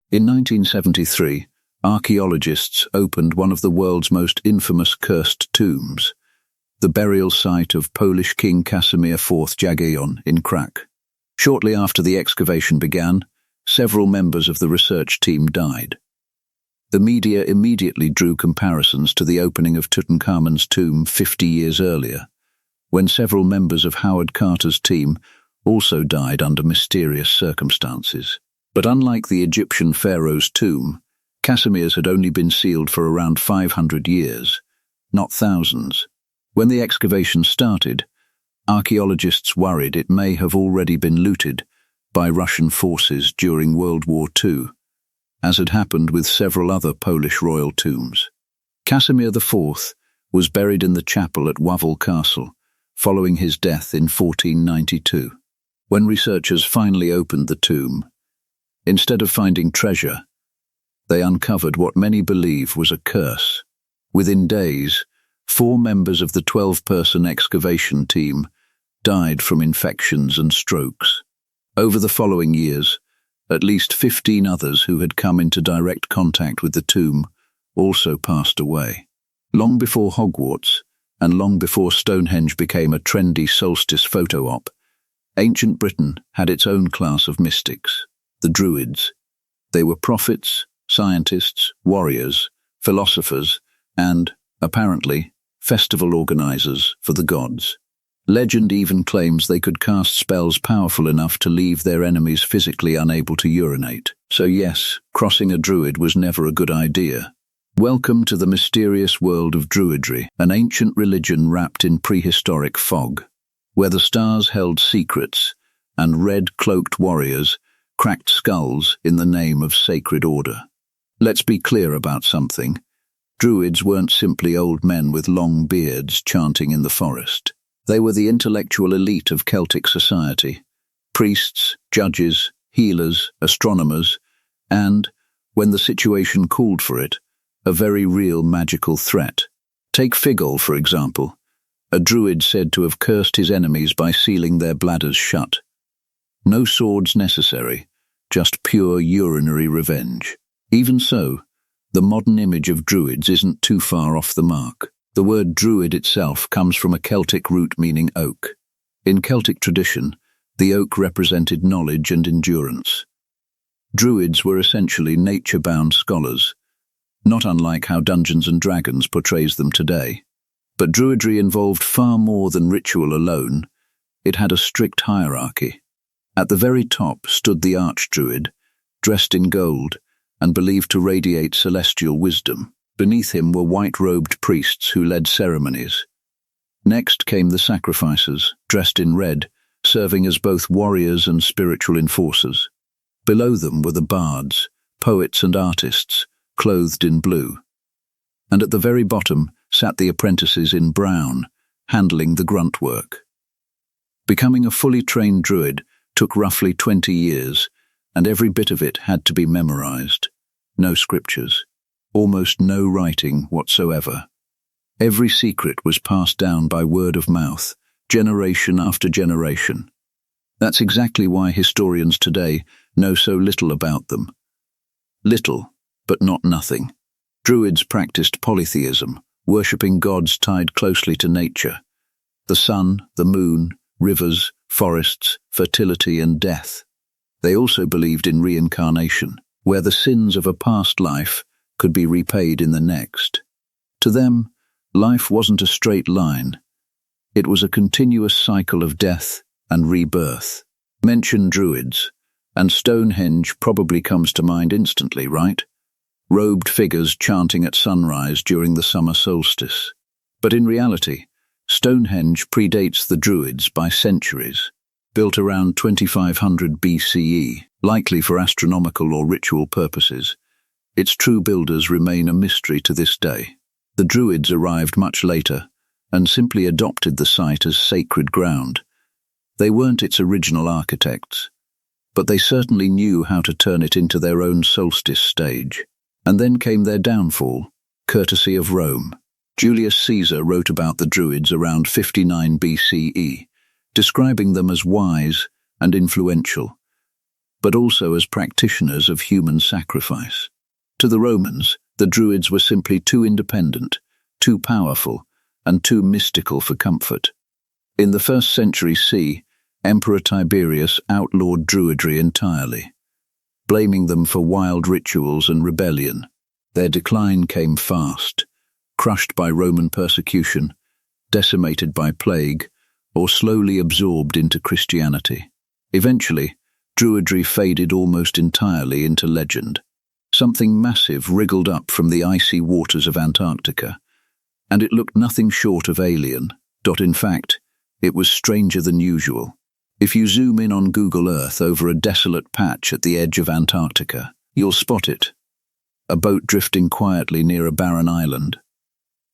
In 1973, archaeologists opened one of the world's most infamous cursed tombs, the burial site of Polish King Casimir IV Jagiellon in Krak. Shortly after the excavation began, several members of the research team died. The media immediately drew comparisons to the opening of Tutankhamun's tomb 50 years earlier, when several members of Howard Carter's team also died under mysterious circumstances. But unlike the Egyptian pharaoh's tomb, Casimir's had only been sealed for around 500 years, not thousands. When the excavation started, archaeologists worried it may have already been looted by Russian forces during World War II, as had happened with several other Polish royal tombs. Casimir IV was buried in the chapel at Wawel Castle, following his death in 1492. When researchers finally opened the tomb, instead of finding treasure, they uncovered what many believe was a curse. Within days, 4 members of the 12-person excavation team died from infections and strokes. Over the following years, at least 15 others who had come into direct contact with the tomb also passed away. Long before Hogwarts, and long before Stonehenge became a trendy solstice photo op, ancient Britain had its own class of mystics, the Druids. They were prophets, scientists, warriors, philosophers, and, apparently, festival organizers for the gods. Legend even claims they could cast spells powerful enough to leave their enemies physically unable to urinate. So yes, crossing a druid was never a good idea. Welcome to the mysterious world of Druidry, an ancient religion wrapped in prehistoric fog, where the stars held secrets and red-cloaked warriors cracked skulls in the name of sacred order. Let's be clear about something. Druids weren't simply old men with long beards chanting in the forest. They were the intellectual elite of Celtic society, priests, judges, healers, astronomers, and, when the situation called for it, a very real magical threat. Take Figol, for example, a druid said to have cursed his enemies by sealing their bladders shut. No swords necessary, just pure urinary revenge. Even so, the modern image of druids isn't too far off the mark. The word druid itself comes from a Celtic root meaning oak. In Celtic tradition, the oak represented knowledge and endurance. Druids were essentially nature-bound scholars, not unlike how Dungeons and Dragons portrays them today. But Druidry involved far more than ritual alone. It had a strict hierarchy. At the very top stood the Archdruid, dressed in gold and believed to radiate celestial wisdom. Beneath him were white-robed priests who led ceremonies. Next came the sacrificers, dressed in red, serving as both warriors and spiritual enforcers. Below them were the bards, poets and artists, clothed in blue. And at the very bottom sat the apprentices in brown, handling the grunt work. Becoming a fully trained druid took roughly 20 years, and every bit of it had to be memorized. No scriptures, almost no writing whatsoever. Every secret was passed down by word of mouth, generation after generation. That's exactly why historians today know so little about them. Little, but not nothing. Druids practiced polytheism, worshipping gods tied closely to nature: the sun, the moon, rivers, forests, fertility and death. They also believed in reincarnation, where the sins of a past life could be repaid in the next. To them, life wasn't a straight line. It was a continuous cycle of death and rebirth. Mention Druids, and Stonehenge probably comes to mind instantly, right? Robed figures chanting at sunrise during the summer solstice. But in reality, Stonehenge predates the Druids by centuries. Built around 2500 BCE, likely for astronomical or ritual purposes, its true builders remain a mystery to this day. The Druids arrived much later and simply adopted the site as sacred ground. They weren't its original architects, but they certainly knew how to turn it into their own solstice stage. And then came their downfall, courtesy of Rome. Julius Caesar wrote about the Druids around 59 BCE, describing them as wise and influential. but also as practitioners of human sacrifice. To the Romans, the Druids were simply too independent, too powerful, and too mystical for comfort. In the 1st century CE, Emperor Tiberius outlawed Druidry entirely, blaming them for wild rituals and rebellion. Their decline came fast, crushed by Roman persecution, decimated by plague, or slowly absorbed into Christianity. Eventually, Druidry faded almost entirely into legend. Something massive wriggled up from the icy waters of Antarctica, and it looked nothing short of alien. In fact, it was stranger than usual. If you zoom in on Google Earth over a desolate patch at the edge of Antarctica, you'll spot it. A boat drifting quietly near a barren island.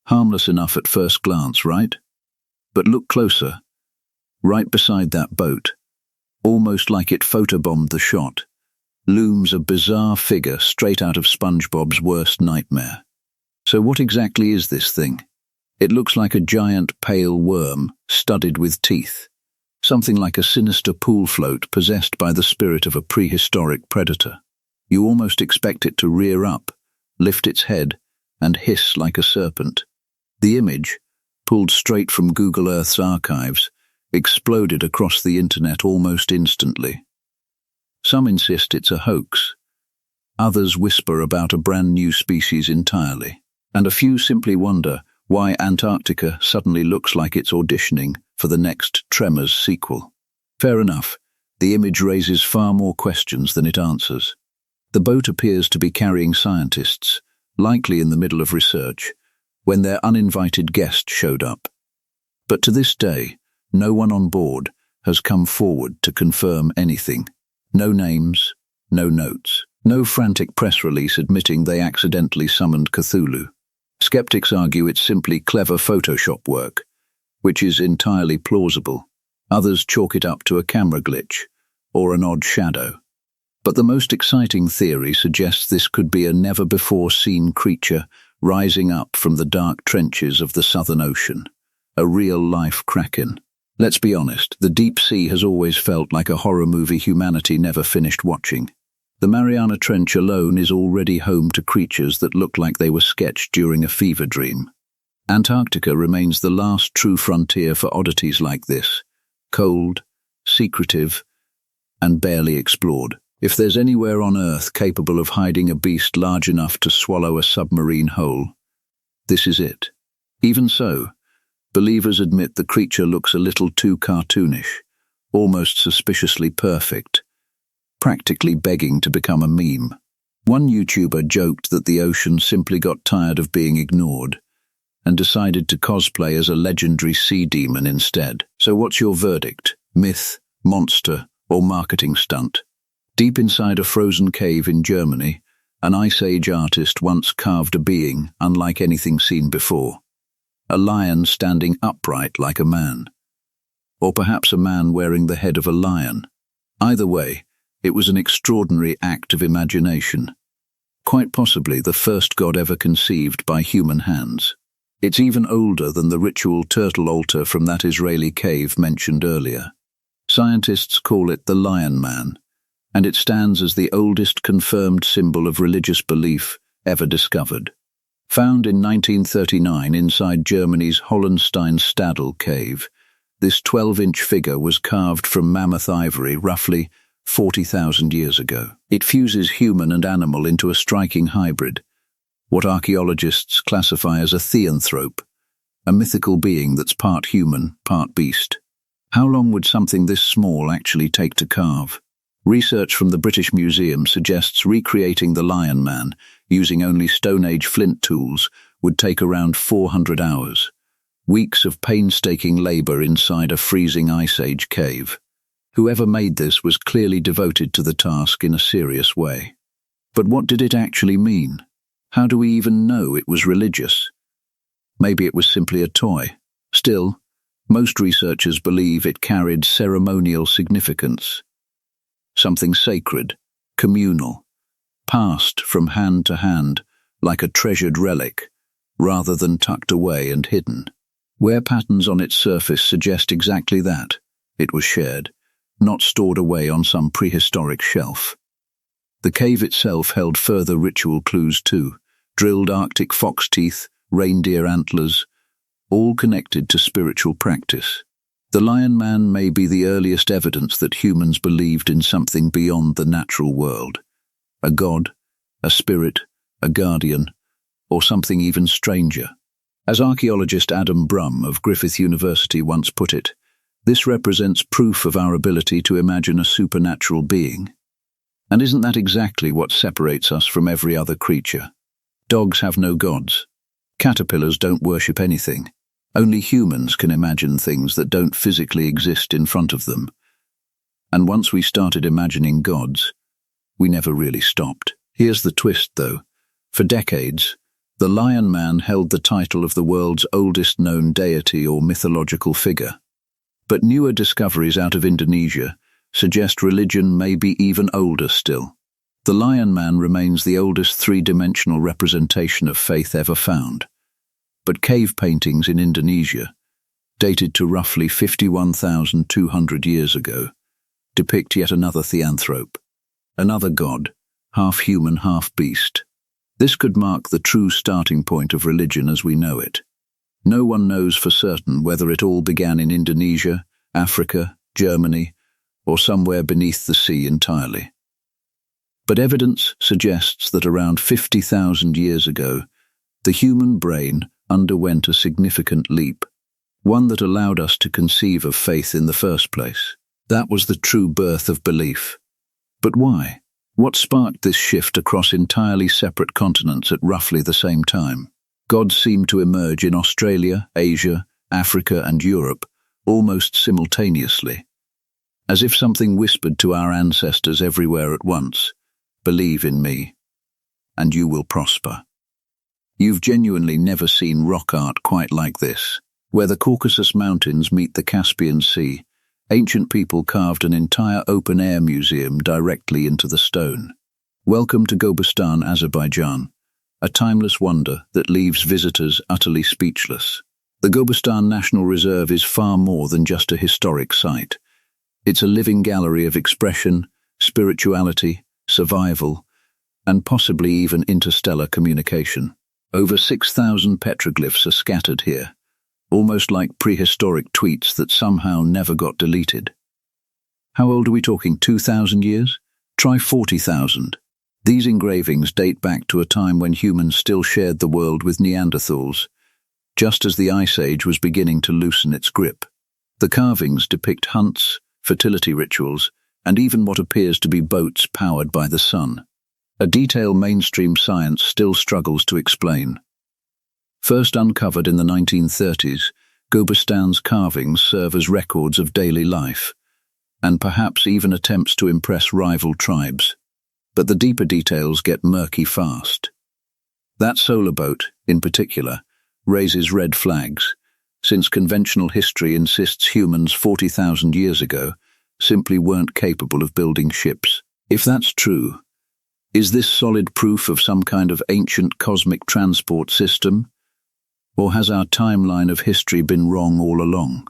Harmless enough at first glance, right? But look closer. Right beside that boat, almost like it photobombed the shot, looms a bizarre figure straight out of SpongeBob's worst nightmare. So what exactly is this thing? It looks like a giant pale worm studded with teeth, something like a sinister pool float possessed by the spirit of a prehistoric predator. You almost expect it to rear up, lift its head, and hiss like a serpent. The image, pulled straight from Google Earth's archives, exploded across the internet almost instantly. Some insist it's a hoax. Others whisper about a brand new species entirely. And a few simply wonder why Antarctica suddenly looks like it's auditioning for the next Tremors sequel. Fair enough, the image raises far more questions than it answers. The boat appears to be carrying scientists, likely in the middle of research, when their uninvited guest showed up. But to this day, no one on board has come forward to confirm anything. No names, no notes, no frantic press release admitting they accidentally summoned Cthulhu. Skeptics argue it's simply clever Photoshop work, which is entirely plausible. Others chalk it up to a camera glitch or an odd shadow. But the most exciting theory suggests this could be a never-before-seen creature rising up from the dark trenches of the Southern Ocean, a real-life kraken. Let's be honest, the deep sea has always felt like a horror movie humanity never finished watching. The Mariana Trench alone is already home to creatures that look like they were sketched during a fever dream. Antarctica remains the last true frontier for oddities like this, cold, secretive, and barely explored. If there's anywhere on Earth capable of hiding a beast large enough to swallow a submarine whole, this is it. Even so, believers admit the creature looks a little too cartoonish, almost suspiciously perfect, practically begging to become a meme. One YouTuber joked that the ocean simply got tired of being ignored and decided to cosplay as a legendary sea demon instead. So what's your verdict? Myth, monster, or marketing stunt? Deep inside a frozen cave in Germany, an Ice Age artist once carved a being unlike anything seen before. A lion standing upright like a man. Or perhaps a man wearing the head of a lion. Either way, it was an extraordinary act of imagination. Quite possibly the first god ever conceived by human hands. It's even older than the ritual turtle altar from that Israeli cave mentioned earlier. Scientists call it the Lion Man, and it stands as the oldest confirmed symbol of religious belief ever discovered. Found in 1939 inside Germany's Hollenstein-Stadel cave, this 12-inch figure was carved from mammoth ivory roughly 40,000 years ago. It fuses human and animal into a striking hybrid, what archaeologists classify as a theanthrope, a mythical being that's part human, part beast. How long would something this small actually take to carve? Research from the British Museum suggests recreating the Lion Man using only Stone Age flint tools would take around 400 hours. Weeks of painstaking labor inside a freezing Ice Age cave. Whoever made this was clearly devoted to the task in a serious way. But what did it actually mean? How do we even know it was religious? Maybe it was simply a toy. Still, most researchers believe it carried ceremonial significance. Something sacred, communal, passed from hand to hand like a treasured relic, rather than tucked away and hidden. Wear patterns on its surface suggest exactly that. It was shared, not stored away on some prehistoric shelf. The cave itself held further ritual clues too: drilled Arctic fox teeth, reindeer antlers, all connected to spiritual practice. The Lion Man may be the earliest evidence that humans believed in something beyond the natural world: a god, a spirit, a guardian, or something even stranger. As archaeologist Adam Brum of Griffith University once put it, this represents proof of our ability to imagine a supernatural being. And isn't that exactly what separates us from every other creature? Dogs have no gods. Caterpillars don't worship anything. Only humans can imagine things that don't physically exist in front of them. And once we started imagining gods, we never really stopped. Here's the twist, though. For decades, the Lion Man held the title of the world's oldest known deity or mythological figure. But newer discoveries out of Indonesia suggest religion may be even older still. The Lion Man remains the oldest three-dimensional representation of faith ever found. But cave paintings in Indonesia, dated to roughly 51,200 years ago, depict yet another theanthrope, another god, half human, half beast. This could mark the true starting point of religion as we know it. No one knows for certain whether it all began in Indonesia, Africa, Germany, or somewhere beneath the sea entirely. But evidence suggests that around 50,000 years ago, the human brain underwent a significant leap, one that allowed us to conceive of faith in the first place. That was the true birth of belief. But why? What sparked this shift across entirely separate continents at roughly the same time? Gods seemed to emerge in Australia, Asia, Africa, and Europe almost simultaneously, as if something whispered to our ancestors everywhere at once: "Believe in me, and you will prosper." You've genuinely never seen rock art quite like this. Where the Caucasus Mountains meet the Caspian Sea, ancient people carved an entire open-air museum directly into the stone. Welcome to Gobustan, Azerbaijan, a timeless wonder that leaves visitors utterly speechless. The Gobustan National Reserve is far more than just a historic site. It's a living gallery of expression, spirituality, survival, and possibly even interstellar communication. Over 6,000 petroglyphs are scattered here, almost like prehistoric tweets that somehow never got deleted. How old are we talking, 2,000 years? Try 40,000. These engravings date back to a time when humans still shared the world with Neanderthals, just as the Ice Age was beginning to loosen its grip. The carvings depict hunts, fertility rituals, and even what appears to be boats powered by the sun. A detail mainstream science still struggles to explain. First uncovered in the 1930s, Gobustan's carvings serve as records of daily life, and perhaps even attempts to impress rival tribes. But the deeper details get murky fast. That solar boat, in particular, raises red flags, since conventional history insists humans 40,000 years ago simply weren't capable of building ships. If that's true, is this solid proof of some kind of ancient cosmic transport system? Or has our timeline of history been wrong all along?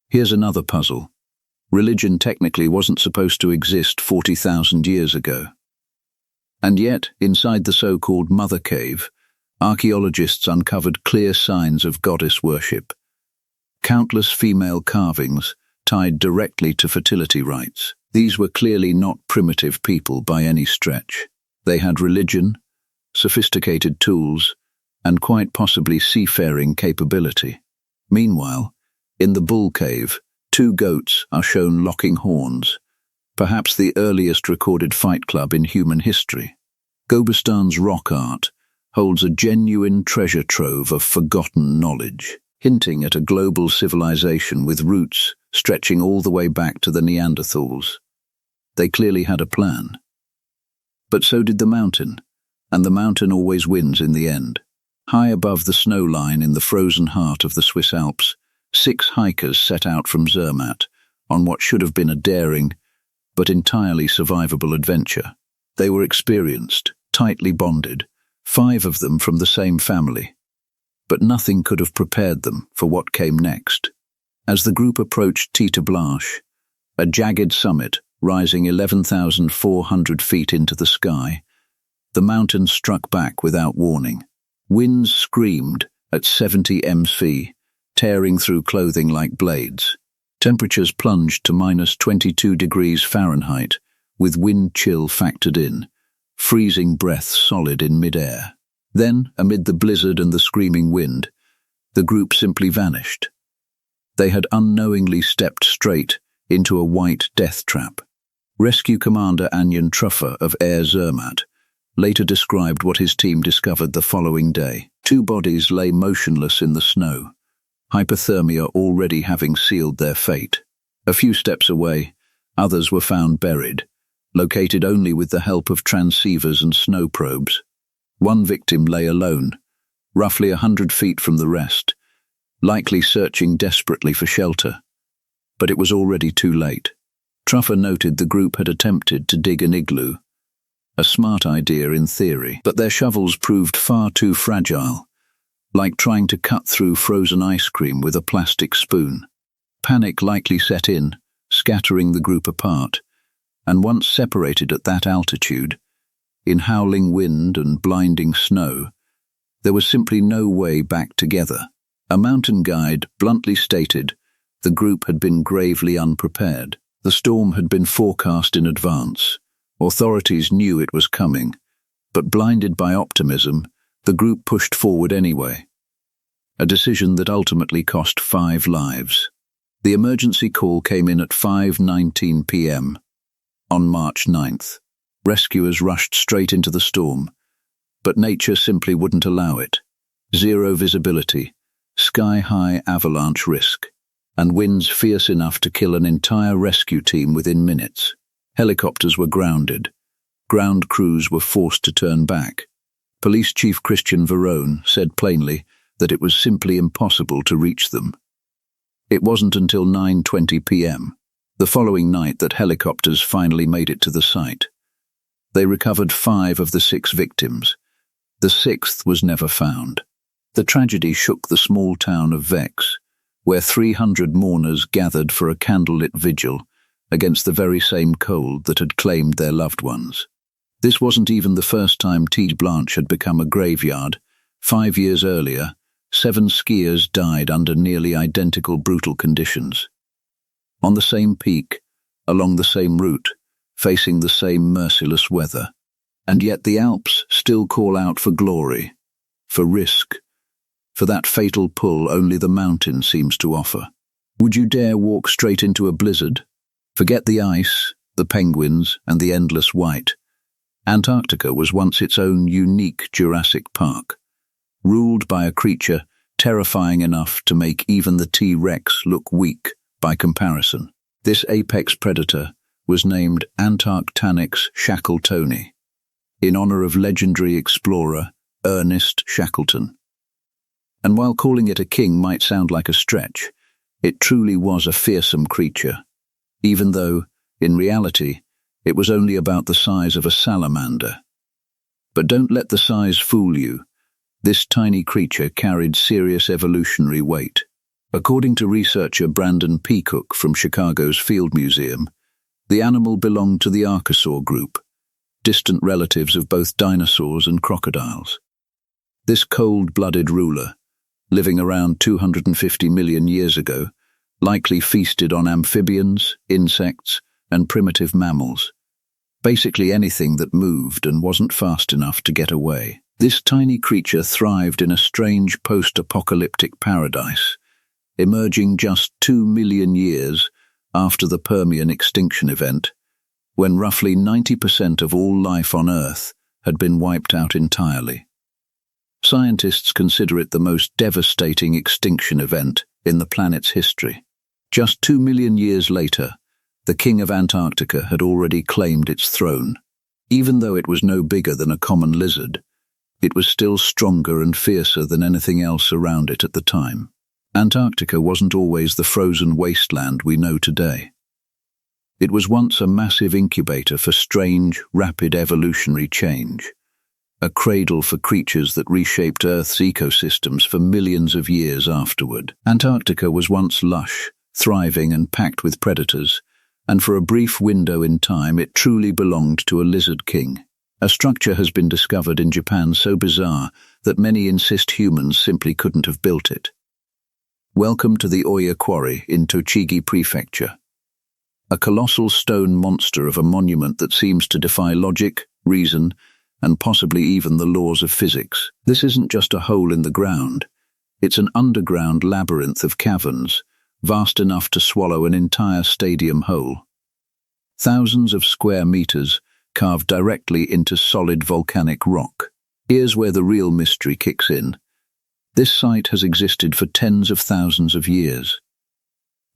Here's another puzzle. Religion technically wasn't supposed to exist 40,000 years ago. And yet, inside the so-called Mother Cave, archaeologists uncovered clear signs of goddess worship. Countless female carvings tied directly to fertility rites. These were clearly not primitive people by any stretch. They had religion, sophisticated tools, and quite possibly seafaring capability. Meanwhile, in the Bull Cave, two goats are shown locking horns, perhaps the earliest recorded fight club in human history. Gobustan's rock art holds a genuine treasure trove of forgotten knowledge, hinting at a global civilization with roots stretching all the way back to the Neanderthals. They clearly had a plan. But so did the mountain, and the mountain always wins in the end. High above the snow line in the frozen heart of the Swiss Alps, 6 hikers set out from Zermatt on what should have been a daring but entirely survivable adventure. They were experienced, tightly bonded, 5 of them from the same family. But nothing could have prepared them for what came next. As the group approached Tita Blanche, A jagged summit, rising 11,400 feet into the sky, the mountain struck back without warning. Winds screamed at 70 mph, tearing through clothing like blades. Temperatures plunged to -22 degrees Fahrenheit, with wind chill factored in, freezing breaths solid in mid-air. Then, amid the blizzard and the screaming wind, the group simply vanished. They had unknowingly stepped straight into a white death trap. Rescue Commander Anjan Truffer of Air Zermatt later described what his team discovered the following day. 2 bodies lay motionless in the snow, hypothermia already having sealed their fate. A few steps away, others were found buried, located only with the help of transceivers and snow probes. One victim lay alone, roughly 100 feet from the rest, likely searching desperately for shelter. But it was already too late. Truffer noted the group had attempted to dig an igloo. A smart idea in theory, but their shovels proved far too fragile, like trying to cut through frozen ice cream with a plastic spoon. Panic likely set in, scattering the group apart, and once separated at that altitude, in howling wind and blinding snow, there was simply no way back together. A mountain guide bluntly stated the group had been gravely unprepared. The storm had been forecast in advance. Authorities knew it was coming, but blinded by optimism, the group pushed forward anyway. A decision that ultimately cost 5 lives. The emergency call came in at 5:19 p.m. on March 9th. Rescuers rushed straight into the storm, but nature simply wouldn't allow it. 0 visibility, sky-high avalanche risk, and winds fierce enough to kill an entire rescue team within minutes. Helicopters were grounded. Ground crews were forced to turn back. Police Chief Christian Verone said plainly that it was simply impossible to reach them. It wasn't until 9:20 p.m. the following night that helicopters finally made it to the site. They recovered 5 of the 6 victims. The 6th was never found. The tragedy shook the small town of Vex, where 300 mourners gathered for a candlelit vigil against the very same cold that had claimed their loved ones. This wasn't even the first time Tete Blanche had become a graveyard. 5 years earlier, 7 skiers died under nearly identical brutal conditions. On the same peak, along the same route, facing the same merciless weather. And yet the Alps still call out for glory, for risk, for that fatal pull only the mountain seems to offer. Would you dare walk straight into a blizzard? Forget the ice, the penguins, and the endless white. Antarctica was once its own unique Jurassic Park, ruled by a creature terrifying enough to make even the T-Rex look weak by comparison. This apex predator was named Antarctanix Shackletoni, in honor of legendary explorer Ernest Shackleton. And while calling it a king might sound like a stretch, it truly was a fearsome creature, even though, in reality, it was only about the size of a salamander. But don't let the size fool you. This tiny creature carried serious evolutionary weight. According to researcher Brandon Peacock from Chicago's Field Museum, the animal belonged to the Archosaur group, distant relatives of both dinosaurs and crocodiles. This cold-blooded ruler, living around 250 million years ago, likely feasted on amphibians, insects, and primitive mammals. Basically anything that moved and wasn't fast enough to get away. This tiny creature thrived in a strange post-apocalyptic paradise, emerging just 2 million years after the Permian extinction event, when roughly 90% of all life on Earth had been wiped out entirely. Scientists consider it the most devastating extinction event in the planet's history. Just 2 million years later, the King of Antarctica had already claimed its throne. Even though it was no bigger than a common lizard, it was still stronger and fiercer than anything else around it at the time. Antarctica wasn't always the frozen wasteland we know today. It was once a massive incubator for strange, rapid evolutionary change, a cradle for creatures that reshaped Earth's ecosystems for millions of years afterward. Antarctica was once lush, thriving and packed with predators, and for a brief window in time it truly belonged to a lizard king. A structure has been discovered in Japan so bizarre that many insist humans simply couldn't have built it. Welcome to the Oya Quarry in Tochigi Prefecture. A colossal stone monster of a monument that seems to defy logic, reason, and possibly even the laws of physics. This isn't just a hole in the ground. It's an underground labyrinth of caverns, vast enough to swallow an entire stadium whole. Thousands of square meters carved directly into solid volcanic rock. Here's where the real mystery kicks in. This site has existed for tens of thousands of years,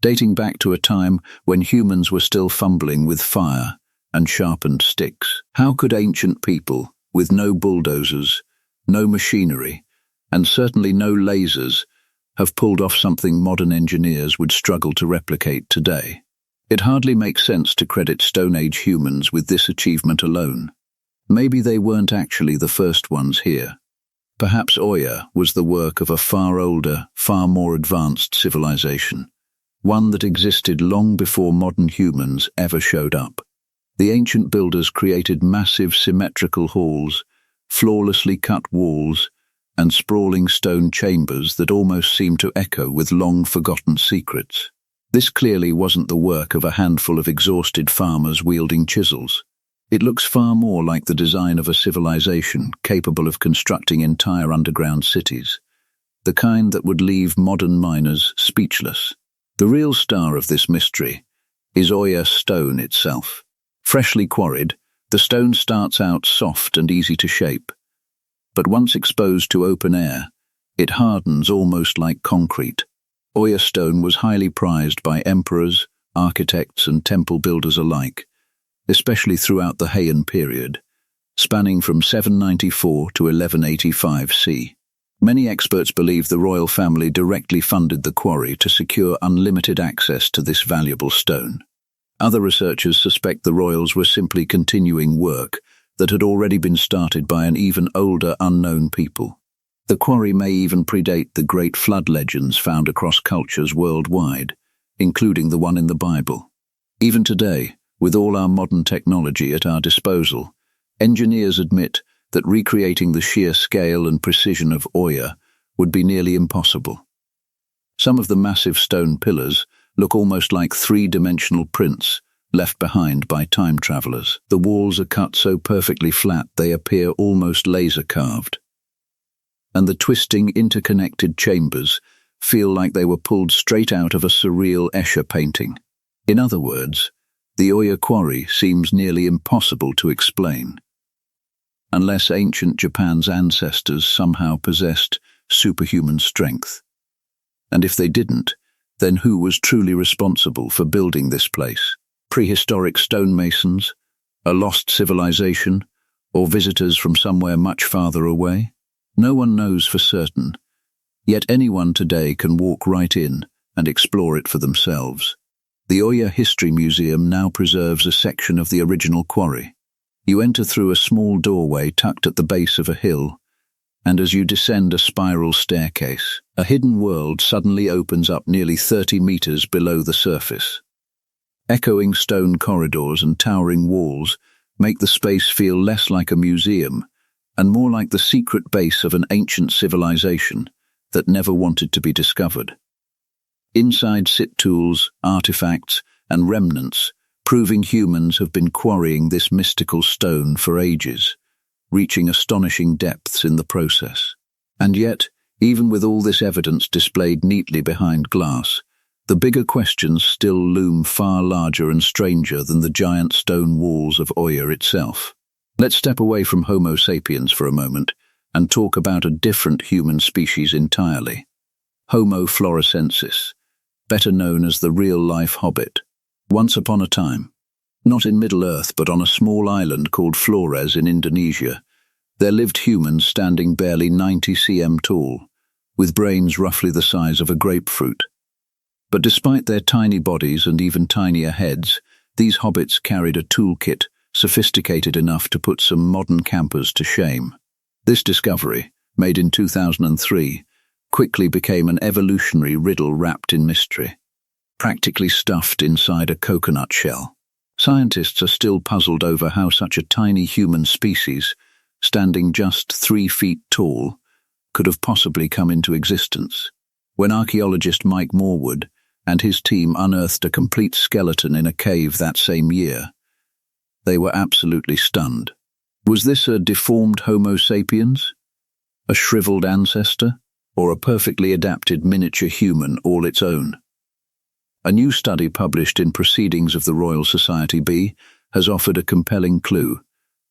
dating back to a time when humans were still fumbling with fire and sharpened sticks. How could ancient people, with no bulldozers, no machinery, and certainly no lasers, have pulled off something modern engineers would struggle to replicate today? It hardly makes sense to credit Stone Age humans with this achievement alone. Maybe they weren't actually the first ones here. Perhaps Oya was the work of a far older, far more advanced civilization, one that existed long before modern humans ever showed up. The ancient builders created massive symmetrical halls, flawlessly cut walls, and sprawling stone chambers that almost seem to echo with long-forgotten secrets. This clearly wasn't the work of a handful of exhausted farmers wielding chisels. It looks far more like the design of a civilization capable of constructing entire underground cities, the kind that would leave modern miners speechless. The real star of this mystery is Oya stone itself. Freshly quarried, the stone starts out soft and easy to shape, but once exposed to open air, it hardens almost like concrete. Oya stone was highly prized by emperors, architects, and temple builders alike, especially throughout the Heian period, spanning from 794 to 1185 C. Many experts believe the royal family directly funded the quarry to secure unlimited access to this valuable stone. Other researchers suspect the royals were simply continuing work that had already been started by an even older unknown people. The quarry may even predate the great flood legends found across cultures worldwide, including the one in the Bible. Even today, with all our modern technology at our disposal, engineers admit that recreating the sheer scale and precision of Oya would be nearly impossible. Some of the massive stone pillars look almost like three-dimensional prints left behind by time travelers. The walls are cut so perfectly flat they appear almost laser-carved, and the twisting, interconnected chambers feel like they were pulled straight out of a surreal Escher painting. In other words, the Oya quarry seems nearly impossible to explain, unless ancient Japan's ancestors somehow possessed superhuman strength. And if they didn't, then who was truly responsible for building this place? Prehistoric stonemasons, a lost civilization, or visitors from somewhere much farther away? No one knows for certain, yet anyone today can walk right in and explore it for themselves. The Oya History Museum now preserves a section of the original quarry. You enter through a small doorway tucked at the base of a hill, and as you descend a spiral staircase, a hidden world suddenly opens up nearly 30 meters below the surface. Echoing stone corridors and towering walls make the space feel less like a museum and more like the secret base of an ancient civilization that never wanted to be discovered. Inside sit tools, artifacts, and remnants, proving humans have been quarrying this mystical stone for ages, reaching astonishing depths in the process. And yet, even with all this evidence displayed neatly behind glass, the bigger questions still loom far larger and stranger than the giant stone walls of Oya itself. Let's step away from Homo sapiens for a moment and talk about a different human species entirely. Homo florescensis, better known as the real-life hobbit. Once upon a time, not in Middle-earth but on a small island called Flores in Indonesia, there lived humans standing barely 90 cm tall, with brains roughly the size of a grapefruit. But despite their tiny bodies and even tinier heads, these hobbits carried a toolkit sophisticated enough to put some modern campers to shame. This discovery, made in 2003, quickly became an evolutionary riddle wrapped in mystery. practically stuffed inside a coconut shell. Scientists are still puzzled over how such a tiny human species, standing just 3 feet tall, could have possibly come into existence. When archaeologist Mike Morwood and his team unearthed a complete skeleton in a cave that same year, they were absolutely stunned. Was this a deformed Homo sapiens? A shriveled ancestor? Or a perfectly adapted miniature human all its own? A new study published in Proceedings of the Royal Society B has offered a compelling clue.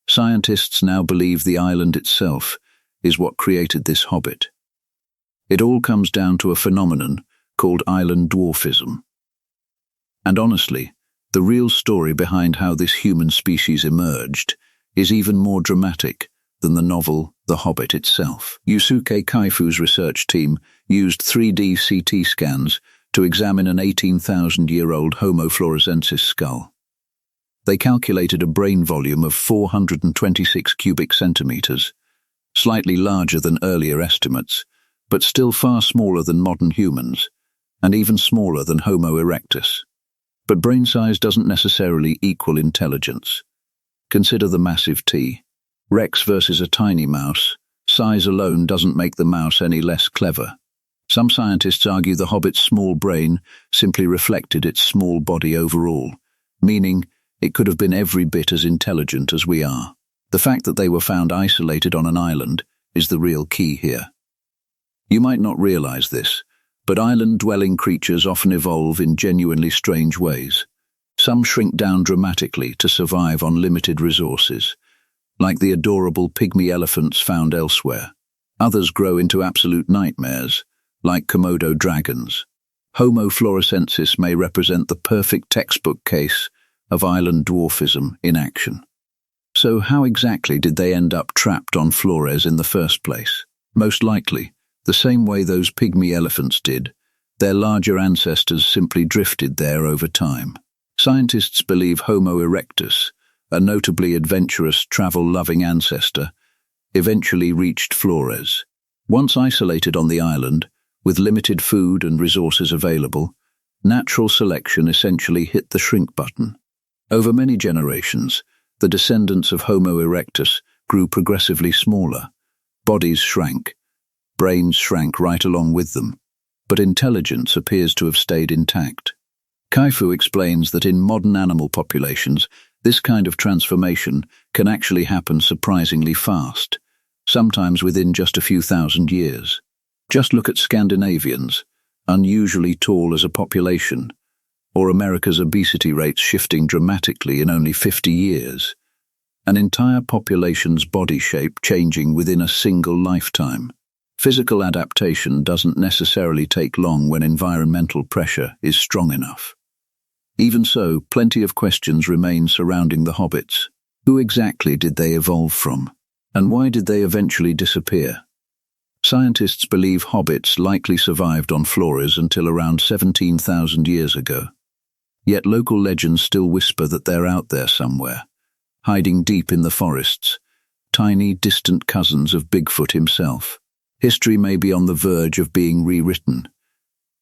Scientists now believe the island itself is what created this hobbit. It all comes down to a phenomenon called island dwarfism. And honestly, the real story behind how this human species emerged is even more dramatic than the novel The Hobbit itself. Yusuke Kaifu's research team used 3D CT scans to examine an 18,000-year-old Homo floresensis skull. They calculated a brain volume of 426 cubic centimeters, slightly larger than earlier estimates, but still far smaller than modern humans, and even smaller than Homo erectus. But brain size doesn't necessarily equal intelligence. Consider the massive T. Rex versus a tiny mouse. Size alone doesn't make the mouse any less clever. Some scientists argue the hobbit's small brain simply reflected its small body overall, meaning it could have been every bit as intelligent as we are. The fact that they were found isolated on an island is the real key here. You might not realize this, but island-dwelling creatures often evolve in genuinely strange ways. Some shrink down dramatically to survive on limited resources, like the adorable pygmy elephants found elsewhere. Others grow into absolute nightmares, like Komodo dragons. Homo floresensis may represent the perfect textbook case of island dwarfism in action. So how exactly did they end up trapped on Flores in the first place? Most likely, the same way those pygmy elephants did, their larger ancestors simply drifted there over time. Scientists believe Homo erectus, a notably adventurous, travel-loving ancestor, eventually reached Flores. Once isolated on the island, with limited food and resources available, natural selection essentially hit the shrink button. Over many generations, the descendants of Homo erectus grew progressively smaller. Bodies shrank, brains shrank right along with them, but intelligence appears to have stayed intact. Kaifu explains that in modern animal populations, this kind of transformation can actually happen surprisingly fast, sometimes within just a few thousand years. Just look at Scandinavians, unusually tall as a population, or America's obesity rates shifting dramatically in only 50 years. An entire population's body shape changing within a single lifetime. Physical adaptation doesn't necessarily take long when environmental pressure is strong enough. Even so, plenty of questions remain surrounding the hobbits. Who exactly did they evolve from? And why did they eventually disappear? Scientists believe hobbits likely survived on Flores until around 17,000 years ago. Yet local legends still whisper that they're out there somewhere, hiding deep in the forests, tiny, distant cousins of Bigfoot himself. History may be on the verge of being rewritten,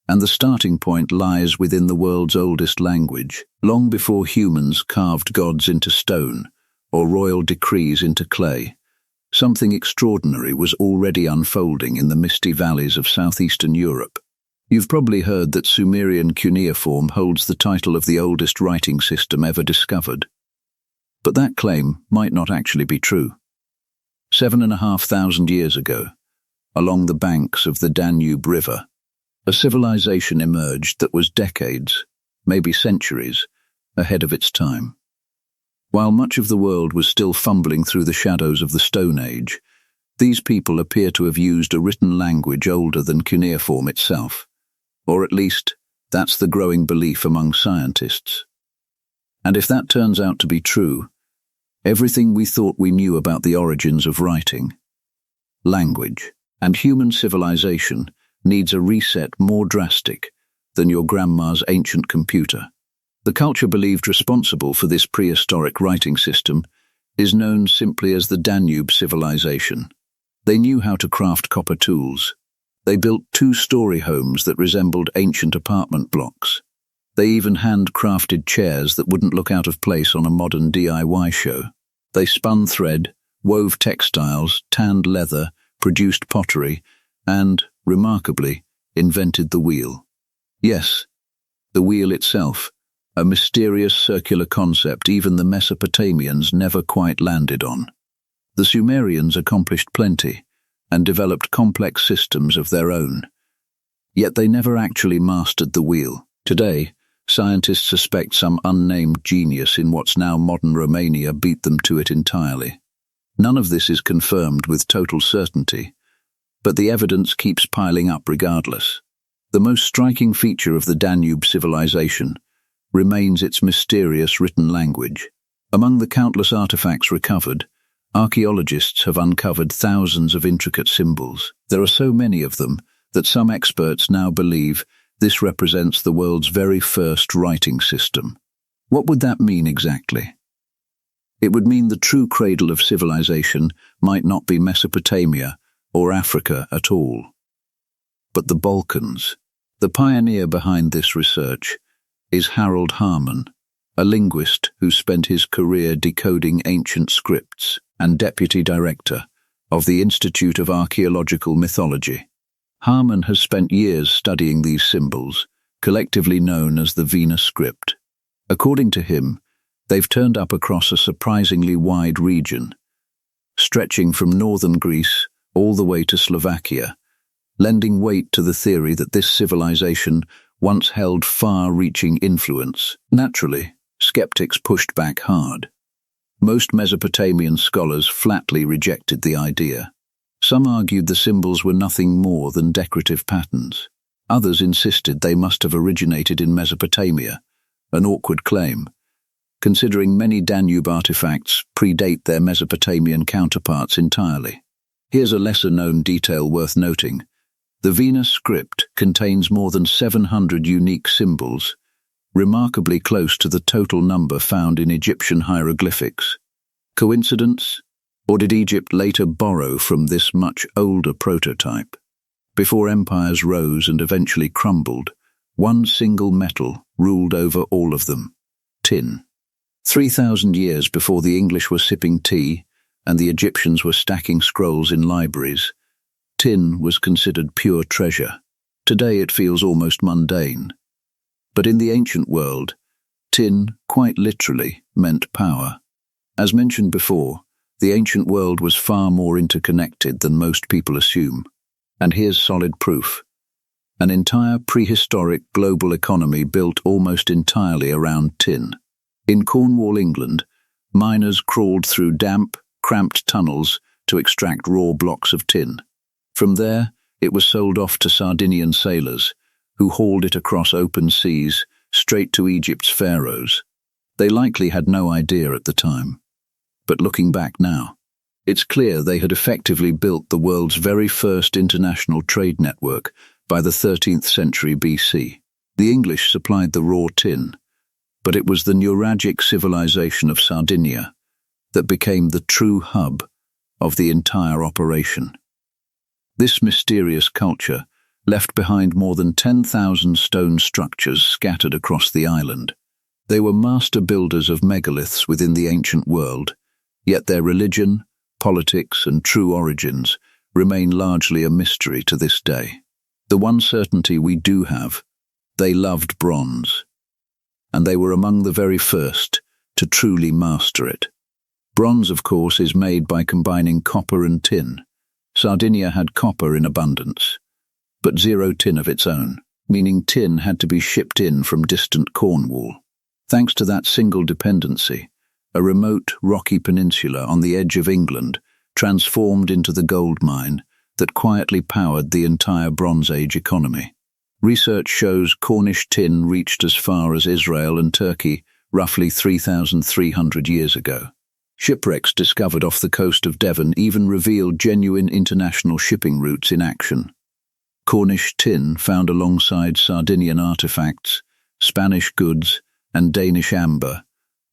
and the starting point lies within the world's oldest language. Long before humans carved gods into stone or royal decrees into clay, something extraordinary was already unfolding in the misty valleys of southeastern Europe. You've probably heard that Sumerian cuneiform holds the title of the oldest writing system ever discovered. But that claim might not actually be true. 7,500 years ago, along the banks of the Danube River, a civilization emerged that was decades, maybe centuries, ahead of its time. While much of the world was still fumbling through the shadows of the Stone Age, these people appear to have used a written language older than cuneiform itself, or at least that's the growing belief among scientists. And if that turns out to be true, everything we thought we knew about the origins of writing, language, and human civilization needs a reset more drastic than your grandma's ancient computer. The culture believed responsible for this prehistoric writing system is known simply as the Danube civilization. They knew how to craft copper tools. They built 2-story homes that resembled ancient apartment blocks. They even handcrafted chairs that wouldn't look out of place on a modern DIY show. They spun thread, wove textiles, tanned leather, produced pottery, and, remarkably, invented the wheel. Yes, the wheel itself, a mysterious circular concept even the Mesopotamians never quite landed on. The Sumerians accomplished plenty and developed complex systems of their own. Yet they never actually mastered the wheel. Today, scientists suspect some unnamed genius in what's now modern Romania beat them to it entirely. None of this is confirmed with total certainty, but the evidence keeps piling up regardless. The most striking feature of the Danube civilization remains its mysterious written language. Among the countless artifacts recovered, archaeologists have uncovered thousands of intricate symbols. There are so many of them that some experts now believe this represents the world's very first writing system. What would that mean exactly? It would mean the true cradle of civilization might not be Mesopotamia or Africa at all, but the Balkans. The pioneer behind this research is Harold Harman, a linguist who spent his career decoding ancient scripts and deputy director of the Institute of Archaeological Mythology. Harman has spent years studying these symbols, collectively known as the Vena script. According to him, they've turned up across a surprisingly wide region, stretching from northern Greece all the way to Slovakia, lending weight to the theory that this civilization once held far-reaching influence. Naturally, skeptics pushed back hard. Most Mesopotamian scholars flatly rejected the idea. Some argued the symbols were nothing more than decorative patterns. Others insisted they must have originated in Mesopotamia, an awkward claim, considering many Danube artifacts predate their Mesopotamian counterparts entirely. Here's a lesser-known detail worth noting. The Vena script contains more than 700 unique symbols, remarkably close to the total number found in Egyptian hieroglyphics. Coincidence? Or did Egypt later borrow from this much older prototype? Before empires rose and eventually crumbled, one single metal ruled over all of them: tin. 3,000 years before the English were sipping tea and the Egyptians were stacking scrolls in libraries, tin was considered pure treasure. Today it feels almost mundane. But in the ancient world, tin, quite literally, meant power. As mentioned before, the ancient world was far more interconnected than most people assume. And here's solid proof. An entire prehistoric global economy built almost entirely around tin. In Cornwall, England, miners crawled through damp, cramped tunnels to extract raw blocks of tin. From there, it was sold off to Sardinian sailors, who hauled it across open seas straight to Egypt's pharaohs. They likely had no idea at the time. But looking back now, it's clear they had effectively built the world's very first international trade network by the 13th century BC. The English supplied the raw tin, but it was the Nuragic civilization of Sardinia that became the true hub of the entire operation. This mysterious culture left behind more than 10,000 stone structures scattered across the island. They were master builders of megaliths within the ancient world, yet their religion, politics, and true origins remain largely a mystery to this day. The one certainty we do have: they loved bronze, and they were among the very first to truly master it. Bronze, of course, is made by combining copper and tin. Sardinia had copper in abundance, but zero tin of its own, meaning tin had to be shipped in from distant Cornwall. Thanks to that single dependency, a remote, rocky peninsula on the edge of England transformed into the gold mine that quietly powered the entire Bronze Age economy. Research shows Cornish tin reached as far as Israel and Turkey roughly 3,300 years ago. Shipwrecks discovered off the coast of Devon even revealed genuine international shipping routes in action. Cornish tin found alongside Sardinian artifacts, Spanish goods, and Danish amber,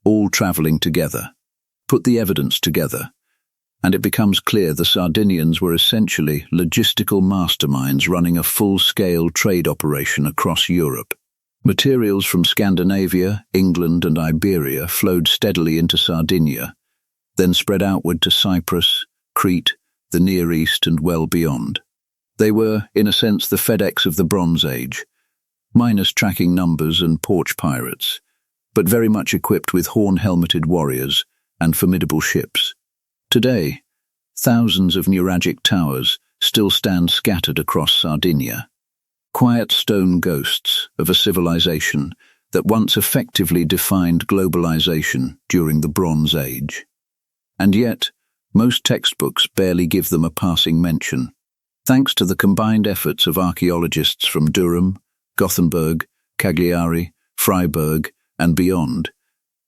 all travelling together. Put the evidence together, and it becomes clear the Sardinians were essentially logistical masterminds running a full-scale trade operation across Europe. Materials from Scandinavia, England, and Iberia flowed steadily into Sardinia, then spread outward to Cyprus, Crete, the Near East, and well beyond. They were, in a sense, the FedEx of the Bronze Age, minus tracking numbers and porch pirates, but very much equipped with horn-helmeted warriors and formidable ships. Today, thousands of nuragic towers still stand scattered across Sardinia, quiet stone ghosts of a civilization that once effectively defined globalization during the Bronze Age. And yet, most textbooks barely give them a passing mention. Thanks to the combined efforts of archaeologists from Durham, Gothenburg, Cagliari, Freiburg, and beyond,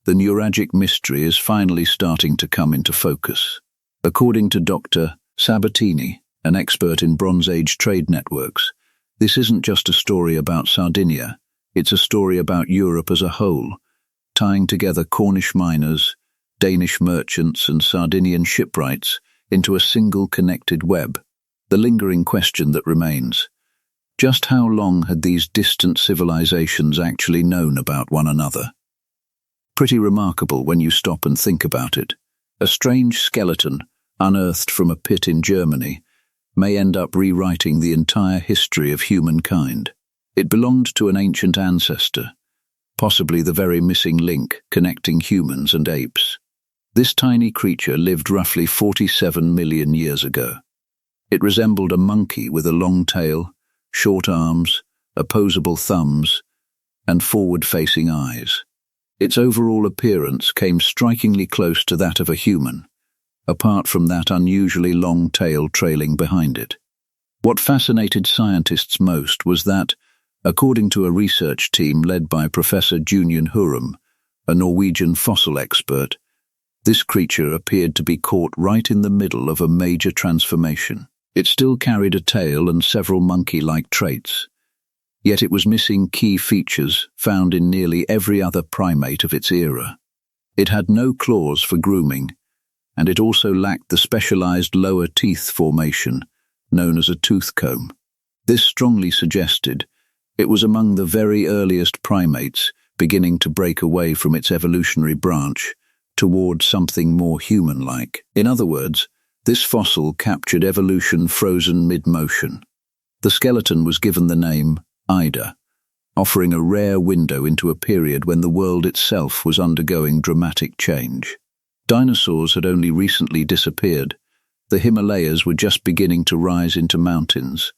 the nuragic mystery is finally starting to come into focus. According to Dr. Sabatini, an expert in Bronze Age trade networks, this isn't just a story about Sardinia, it's a story about Europe as a whole, tying together Cornish miners, Danish merchants, and Sardinian shipwrights into a single connected web. The lingering question that remains: just how long had these distant civilizations actually known about one another? Pretty remarkable when you stop and think about it. A strange skeleton, unearthed from a pit in Germany, may end up rewriting the entire history of humankind. It belonged to an ancient ancestor, possibly the very missing link connecting humans and apes. This tiny creature lived roughly 47 million years ago. It resembled a monkey with a long tail, short arms, opposable thumbs, and forward-facing eyes. Its overall appearance came strikingly close to that of a human, apart from that unusually long tail trailing behind it. What fascinated scientists most was that, according to a research team led by Professor Junian Hurum, a Norwegian fossil expert, this creature appeared to be caught right in the middle of a major transformation. It still carried a tail and several monkey-like traits, yet it was missing key features found in nearly every other primate of its era. It had no claws for grooming, and it also lacked the specialized lower teeth formation known as a tooth comb. This strongly suggested it was among the very earliest primates beginning to break away from its evolutionary branch toward something more human-like. In other words, this fossil captured evolution frozen mid-motion. The skeleton was given the name Ida, offering a rare window into a period when the world itself was undergoing dramatic change. Dinosaurs had only recently disappeared, the Himalayas were just beginning to rise into mountains,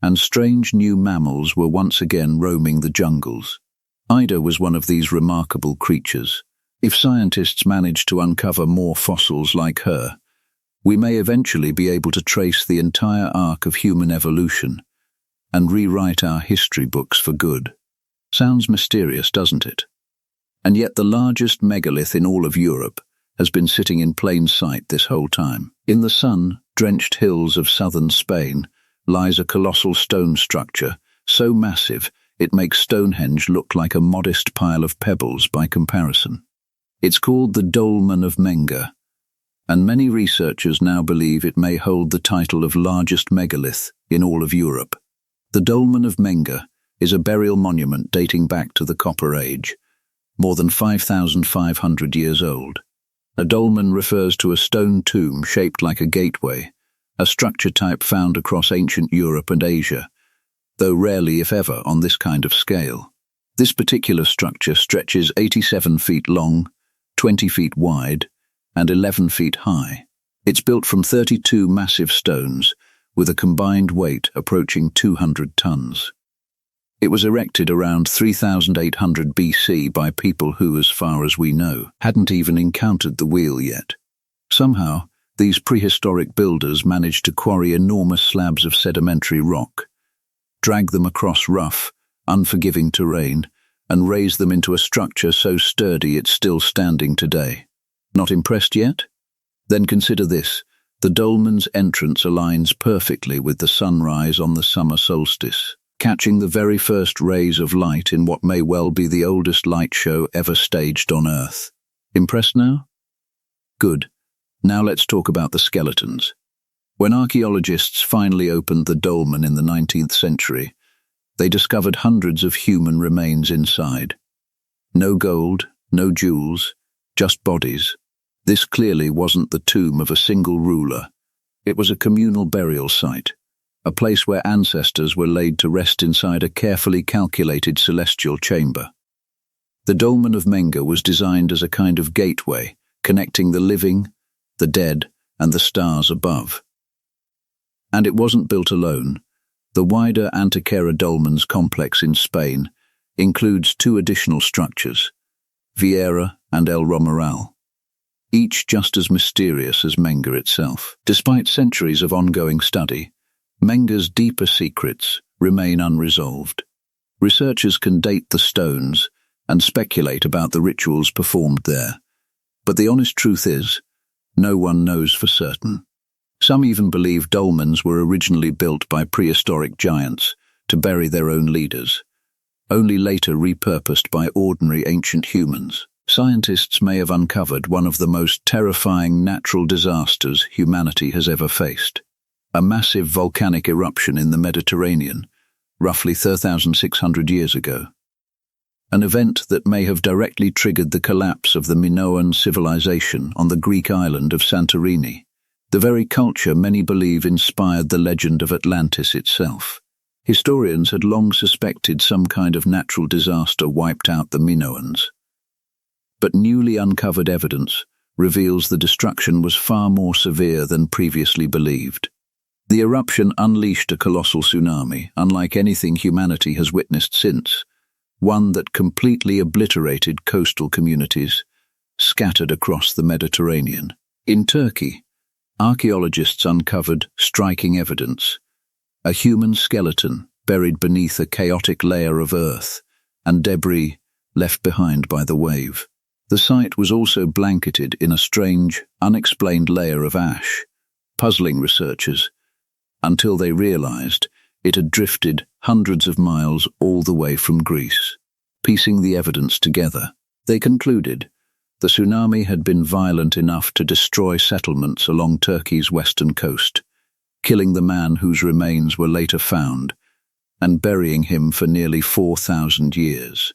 and strange new mammals were once again roaming the jungles. Ida was one of these remarkable creatures. If scientists manage to uncover more fossils like her, we may eventually be able to trace the entire arc of human evolution and rewrite our history books for good. Sounds mysterious, doesn't it? And yet the largest megalith in all of Europe has been sitting in plain sight this whole time. In the sun-drenched hills of southern Spain lies a colossal stone structure, so massive it makes Stonehenge look like a modest pile of pebbles by comparison. It's called the Dolmen of Menger, and many researchers now believe it may hold the title of largest megalith in all of Europe. The Dolmen of Menger is a burial monument dating back to the Copper Age, more than 5,500 years old. A dolmen refers to a stone tomb shaped like a gateway, a structure type found across ancient Europe and Asia, though rarely, if ever, on this kind of scale. This particular structure stretches 87 feet long, 20 feet wide, and 11 feet high. It's built from 32 massive stones, with a combined weight approaching 200 tons. It was erected around 3,800 BC by people who, as far as we know, hadn't even encountered the wheel yet. Somehow, these prehistoric builders managed to quarry enormous slabs of sedimentary rock, drag them across rough, unforgiving terrain, and raise them into a structure so sturdy it's still standing today. Not impressed yet? Then consider this. The dolmen's entrance aligns perfectly with the sunrise on the summer solstice, catching the very first rays of light in what may well be the oldest light show ever staged on Earth. Impressed now? Good. Now let's talk about the skeletons. When archaeologists finally opened the dolmen in the 19th century, They discovered hundreds of human remains inside. No gold, no jewels, just bodies. This clearly wasn't the tomb of a single ruler. It was a communal burial site, a place where ancestors were laid to rest inside a carefully calculated celestial chamber. The dolmen of Menga was designed as a kind of gateway, connecting the living, the dead, and the stars above. And it wasn't built alone. The wider Antequera dolmens complex in Spain includes two additional structures, Vieira and El Romeral, each just as mysterious as Menga itself. Despite centuries of ongoing study, Menga's deeper secrets remain unresolved. Researchers can date the stones and speculate about the rituals performed there, but the honest truth is, no one knows for certain. Some even believe dolmens were originally built by prehistoric giants to bury their own leaders, only later repurposed by ordinary ancient humans. Scientists may have uncovered one of the most terrifying natural disasters humanity has ever faced. A massive volcanic eruption in the Mediterranean, roughly 3,600 years ago. An event that may have directly triggered the collapse of the Minoan civilization on the Greek island of Santorini, the very culture many believe inspired the legend of Atlantis itself. Historians had long suspected some kind of natural disaster wiped out the Minoans. But newly uncovered evidence reveals the destruction was far more severe than previously believed. The eruption unleashed a colossal tsunami, unlike anything humanity has witnessed since, one that completely obliterated coastal communities, scattered across the Mediterranean. In Turkey, archaeologists uncovered striking evidence, a human skeleton buried beneath a chaotic layer of earth and debris left behind by the wave. The site was also blanketed in a strange, unexplained layer of ash, puzzling researchers, until they realized it had drifted hundreds of miles all the way from Greece. Piecing the evidence together, they concluded the tsunami had been violent enough to destroy settlements along Turkey's western coast, killing the man whose remains were later found and burying him for nearly 4,000 years.